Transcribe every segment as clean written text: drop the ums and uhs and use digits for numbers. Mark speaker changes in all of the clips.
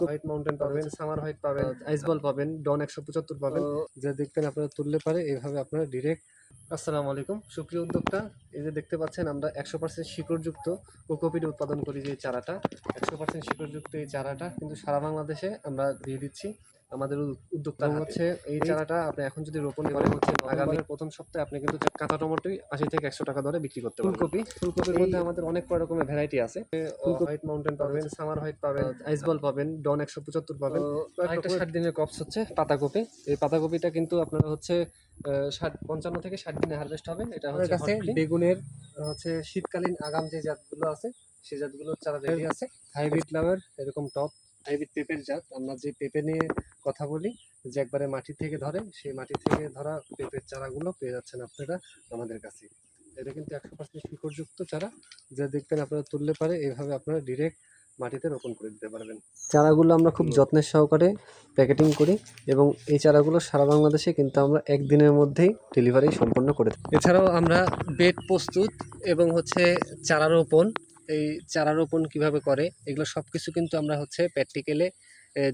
Speaker 1: White mountain পাবেন, summer white পাবেন, আইসবল পাবেন, ডন 175 পাবেন, যা দেখবেন আপনারা তুললে পারে এইভাবে আপনারা ডিরেক্ট। আসসালামু আলাইকুম সুপ্রিয় উদ্যোক্তা, এই যে দেখতে পাচ্ছেন আমরা 100% শিকড়যুক্ত কোকোপিট উৎপাদন করি। যে চারাটা 100% শিকড়যুক্ত, এই চারাটা কিন্তু সারা বাংলাদেশে আমরা দিয়ে দিচ্ছি আমাদের উদ্যোক্তা হচ্ছে। এই চারাটা আপনি এখন যদি রোপণ করেন হচ্ছে আগামী প্রথম সপ্তাহে আপনি কিন্তু কাঁচা টমেটোই 80 থেকে 100 টাকা দরে বিক্রি করতে পারবেন। ফুলকপির মধ্যে আমাদের অনেক কয় রকমের ভ্যারাইটি আছে। হোয়াইট মাউন্টেন পাবেন, সামার হোয়াইট পাবেন, আইসবল পাবেন, ডন 175 পাবেন। একটা 60 দিনের ক্রপস হচ্ছে পাতাকপি। এই পাতাকপিটা কিন্তু আপনারা হচ্ছে 55 থেকে 60 দিনে হারভেস্ট হবে। এটা হচ্ছে কাছে বেগুনের হচ্ছে শীতকালীন আগাম যে জাতগুলো আছে সেই জাতগুলোর চারা রেডি আছে। হাইব্রিড লাউয়ের এরকম টপ, হাইব্রিড পেঁপের জাত। আমরা যে পেঁপে নিয়ে কথা বলি যে একবারে মাটি থেকে ধরে, সেই মাটি থেকে ধরা পেঁপের চারাগুলো পেয়ে যাচ্ছেন আপনারা আমাদের কাছে। এটা কিন্তু 100% শিকড়যুক্ত চারা, যা দেখবেন আপনারা তুললে পারে এইভাবে আপনারা ডিরেক্ট মাটিতে রোপণ করে দিতে পারবেন। চারাগুলো আমরা খুব যত্নের সহকারে প্যাকেটিং করি এবং এই চারাগুলো সারা বাংলাদেশে কিন্তু আমরা একদিনের মধ্যেই ডেলিভারি সম্পন্ন করে দিই। এছাড়াও আমরা বেড প্রস্তুত এবং হচ্ছে চারা রোপণ, এই চারা রোপণ কীভাবে করে এগুলো সব কিছু কিন্তু আমরা হচ্ছে প্র্যাকটিক্যালে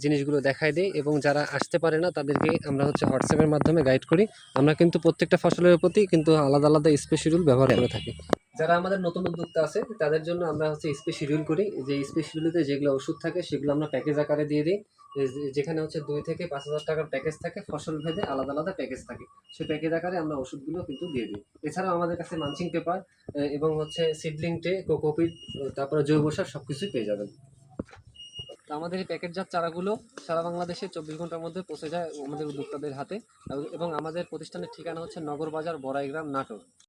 Speaker 1: জিনিসগুলো দেখাই দিই এবং যারা আসতে পারে না তাদেরকে আমরা হচ্ছে হোয়াটসঅ্যাপের মাধ্যমে গাইড করি। আমরা কিন্তু প্রত্যেকটা ফসলের প্রতি কিন্তু আলাদা আলাদা স্পেস শিডিউল ব্যবহার করে থাকি। যারা আমাদের নতুন উদ্যোক্তা আছে তাদের জন্য আমরা হচ্ছে স্পেস শিডিউল করি। যে স্পেস শিডিউলে যেগুলো ওষুধ থাকে সেগুলো আমরা প্যাকেজ আকারে দিয়ে দিই। যেখানে হচ্ছে 2 থেকে 5,000 টাকার প্যাকেজ থাকে, ফসল ভেদে আলাদা আলাদা প্যাকেজ থাকে, সেই প্যাকেজ আকারে আমরা ওষুধগুলো কিন্তু দিয়ে দিই। এছাড়াও আমাদের কাছে মালচিং পেপার এবং হচ্ছে সিডলিং ট্রে, কোকোপিট, তারপরে জৈব সার সবকিছুই পেয়ে যাবেন। তো আমাদের এই প্যাকেটজাত চারাগুলো সারা বাংলাদেশে 24 ঘন্টার মধ্যে পৌঁছে যায় আমাদের উদ্যোক্তাদের হাতে। এবং আমাদের প্রতিষ্ঠানের ঠিকানা হচ্ছে নগর বাজার, বড়াইগ্রাম, নাটোর।